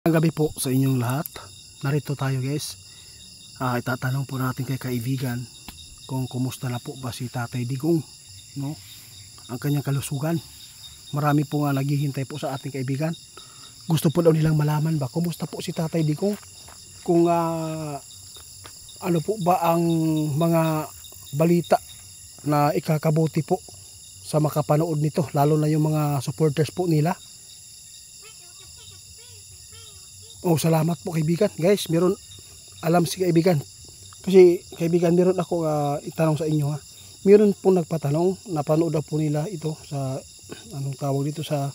Ang gabi po sa inyong lahat. Narito tayo guys. Itatanong po natin kay kaibigan kung kumusta na po ba si Tatay Digong, no? Ang kanyang kalusugan. Marami po nga naghihintay po sa ating kaibigan. Gusto po daw nilang malaman ba kumusta po si Tatay Digong? Kung ano po ba ang mga balita na ikakabuti po sa makapanood nito, lalo na yung mga supporters po nila. Oh, salamat po kaibigan. Guys, meron alam si kaibigan. Kasi kaibigan, meron ako itanong sa inyo ha. Meron po nagpatanong, napanood po nila ito sa anong tawag dito sa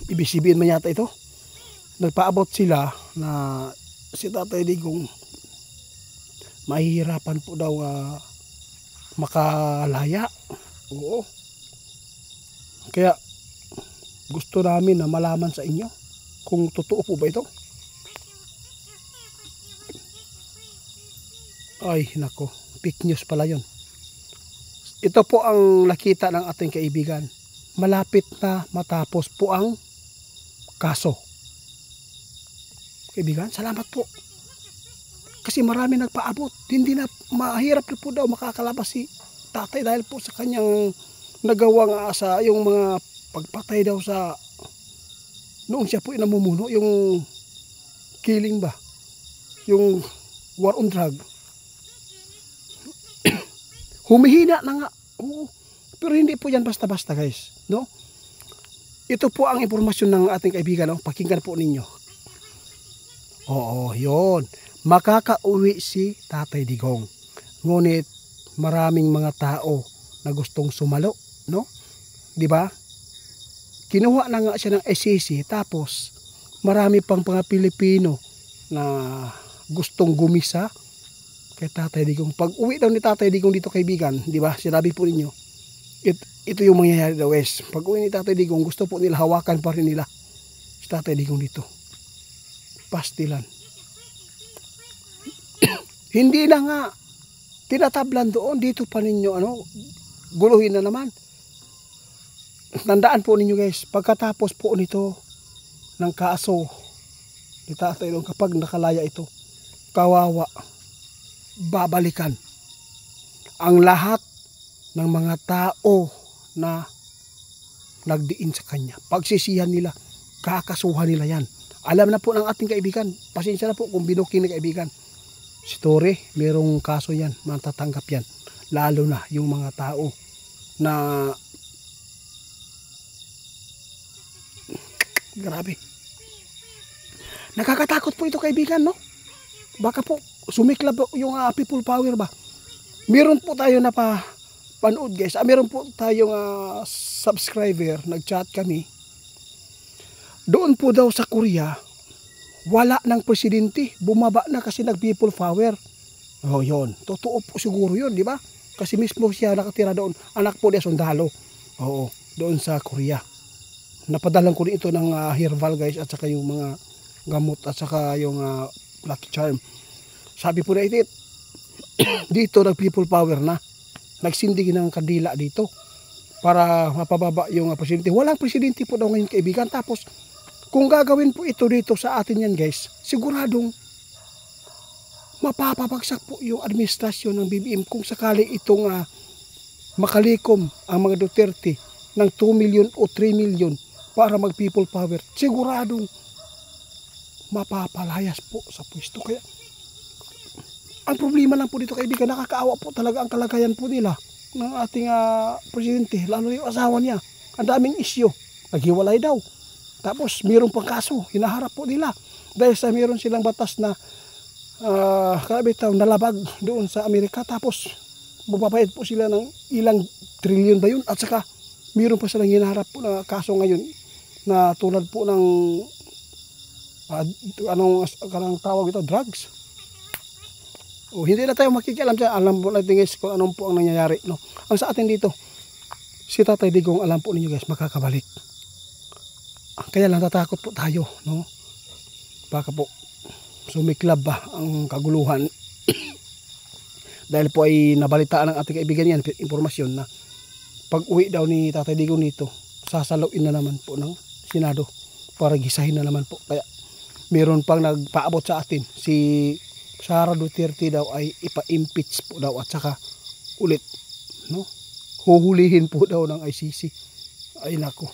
ABS-CBN man yata ito. Nagpaabot sila na si Tatay Digong mahihirapan po daw makalaya. Oo. Kaya gusto namin na malaman sa inyo kung totoo po ba ito. Ay nako, fake news pala yun. Ito po ang nakita ng ating kaibigan. Malapit na matapos po ang kaso. Kaibigan, salamat po. Kasi marami nagpaabot. Hindi na mahirap po daw makakalabas si tatay dahil po sa kanyang nagawang sa yung mga pagpatay daw sa noong siya po namumuno, yung killing ba, yung war on drug. Humihina na nga. Oo. Pero hindi po yan basta-basta guys, no? Ito po ang impormasyon ng ating kaibigan, no? Pakinggan po ninyo. Oo, yon. Makakauwi si Tatay Digong. Ngunit maraming mga tao na gustong sumalo, no? 'Di ba? Kinuha na nga siya ng ICC, tapos marami pang mga Pilipino na gustong gumisa kay Tatay Digong. Pag uwi daw ni Tatay Digong dito kaibigan, di ba? Sinabi po ninyo, ito yung mangyayari daw guys. Pag uwi ni Tatay Digong, gusto po nila hawakan pa rin nila si Tatay Digong dito. Pastilan. Hindi na nga tinatablan doon, dito pa ninyo guluhin na naman. Tandaan po ninyo guys, pagkatapos po nito ng kaso ni Tatay Digong, kapag nakalaya ito, kawawa, babalikan ang lahat ng mga tao na nagdiin sa kanya. Pagsisihan nila, kakasuhan nila yan. Alam na po ng ating kaibigan, pasensya na po kung binuking ni kaibigan. Si Tore, merong kaso yan, matatanggap yan. Lalo na yung mga tao na grabe. Nakakatakot po ito kaibigan, no? Baka po sumiklab yung people power ba? Meron po tayo na panood guys. Meron po tayong subscriber, nag-chat kami. Doon po daw sa Korea, wala ng presidente. Bumaba na kasi nag-people power. Oh, yun. Totoo po siguro yun, di ba? Kasi mismo siya nakatira doon. Anak po niya sundalo. Oo, doon sa Korea. Napadalan ko rin ito ng herbal guys, at saka yung mga gamot, at saka yung lucky charm. Sabi po na ito, dito nag people power na, nagsindig ng kandila dito para mapababa yung presidente. Walang presidente po daw ngayon kaibigan. Tapos kung gagawin po ito dito sa atin yan guys, siguradong mapapabagsak po yung administrasyon ng BBM kung sakali itong makalikom ang mga Duterte ng 2 million o 3 million para mag people power. Siguradong mapapalayas po sa pwesto. Kaya ang problema lang po dito kaibigan, nakakaawa po talaga ang kalagayan po nila ng ating presidente, lalo yung asawa niya. Ang daming isyo, naghiwalay daw. Tapos mayroon pang kaso, hinaharap po nila dahil sa mayroon silang batas na nalabag doon sa Amerika. Tapos mababayad po sila ng ilang trilyon ba yun, at saka mayroon pa silang hinaharap po na kaso ngayon na tulad po ng anong tawag ito, drugs. O, hindi na tayo makikialam dyan. Alam po natin guys kung anong po ang nangyayari, no? Ang sa atin dito, si Tatay Digong, alam po ninyo guys, makakabalik. Kaya lang tatakot po tayo, no? Baka po sumiklab ba ang kaguluhan. Dahil po ay nabalitaan ng ating kaibigan yan, impormasyon na pag uwi daw ni Tatay Digong nito, sasaluin na naman po ng Senado para gisahin na naman po. Kaya meron pang nagpaabot sa atin, si Sara Duterte daw ay ipa-impeach po daw at saka ulit, no? Huhulihin po daw ng ICC. Ay nako.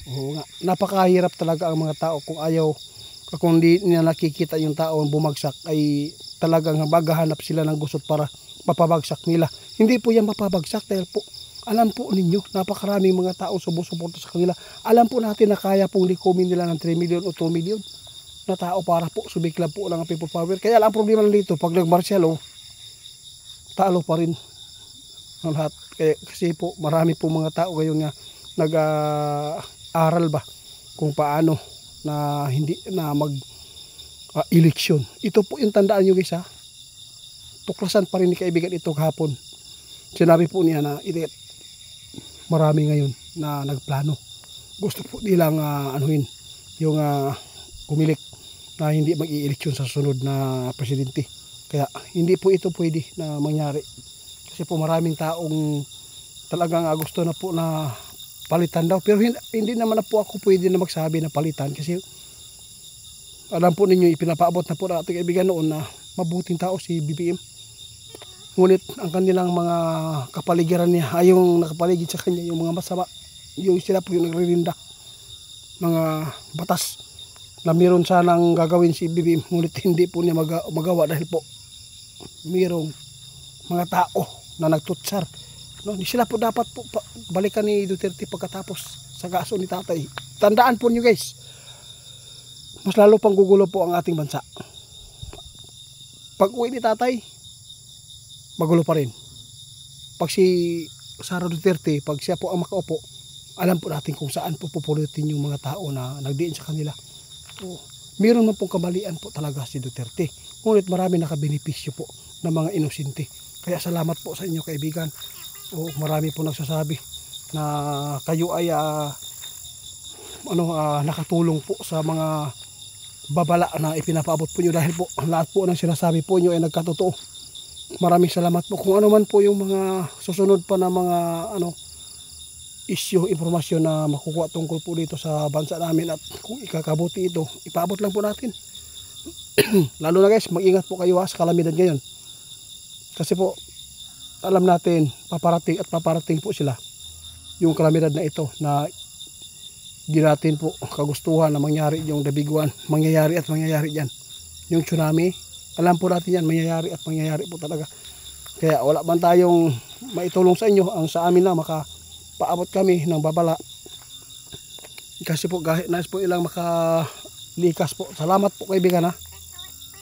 Oo nga, napakahirap talaga ang mga tao kung kung hindi nila nakikita yung tao bumagsak ay talagang maghahanap sila ng gusot para mapabagsak nila. Hindi po yan mapabagsak dahil po alam po ninyo, napakaraming mga tao sumusuporta sa kanila. Alam po natin na kaya pong likumin nila ng 3 million o 2 million na tao para po sumiklab po lang ang people power. Kaya lang ang problema lang dito, pag nagmarsyal, talo pa rin ang lahat. Kasi po marami po mga tao ngayon nga nag-aral ba kung paano na hindi na eleksyon. Ito po yung tandaan nyo guys ha. Tuklasan pa rin ni kaibigan ito kahapon. Sinabi po niya na marami ngayon na nagplano. Gusto po nilang anuhin yung kumilik na hindi mag-i-eleksyon sa sunod na presidente. Kaya hindi po ito pwede na mangyari. Kasi po maraming taong talagang gusto na po na palitan daw. Pero hindi naman na po ako pwede na magsabi na palitan. Kasi alam po ninyo, ipinapaabot na po na ating kaibigan noon na mabuting tao si BBM. Ngunit ang kanilang mga kapaligiran niya, ay yung nakapaligid sa kanya, yung mga masama, yung sila po yung nagririnda. Mga batas na meron sanang gagawin si BBM, ngunit hindi po niya magawa dahil po mayroong mga tao na nagtutsar. No, hindi sila po dapat po balikan ni Duterte pagkatapos sa kaso ni tatay. Tandaan po niyo guys, mas lalo pang gugulo po ang ating bansa. Pag uwi ni tatay, magulo pa rin. Pag si Sara Duterte, pag siya po ang makaupo, alam po natin kung saan po pupulitin yung mga tao na nagdiin sa kanila. So, meron man pong kamalian po talaga si Duterte. Ngunit marami nakabenepisyo po ng mga inosente. Kaya salamat po sa inyo kaibigan. Marami po nagsasabi na kayo ay nakatulong po sa mga babala na ipinapaabot po nyo dahil po lahat po ng sinasabi po nyo ay nagkatotoo. Maraming salamat po. Kung ano man po yung mga susunod pa na mga issue, informasyon na makukuha tungkol po dito sa bansa namin at kung ikakabuti ito, ipaabot lang po natin. Lalo na guys, mag-ingat po kayo sa kalamidad ngayon. Kasi po, alam natin, paparating po sila. Yung kalamidad na ito na di natin po kagustuhan na mangyari yung dabiguan, mangyayari dyan. Yung tsunami, alam po natin yan, mangyayari po talaga. Kaya wala man tayong maitulong sa inyo, ang sa amin na makapaabot kami ng babala. Kasi po, nais po ilang makalikas po. Salamat po kaibigan ha.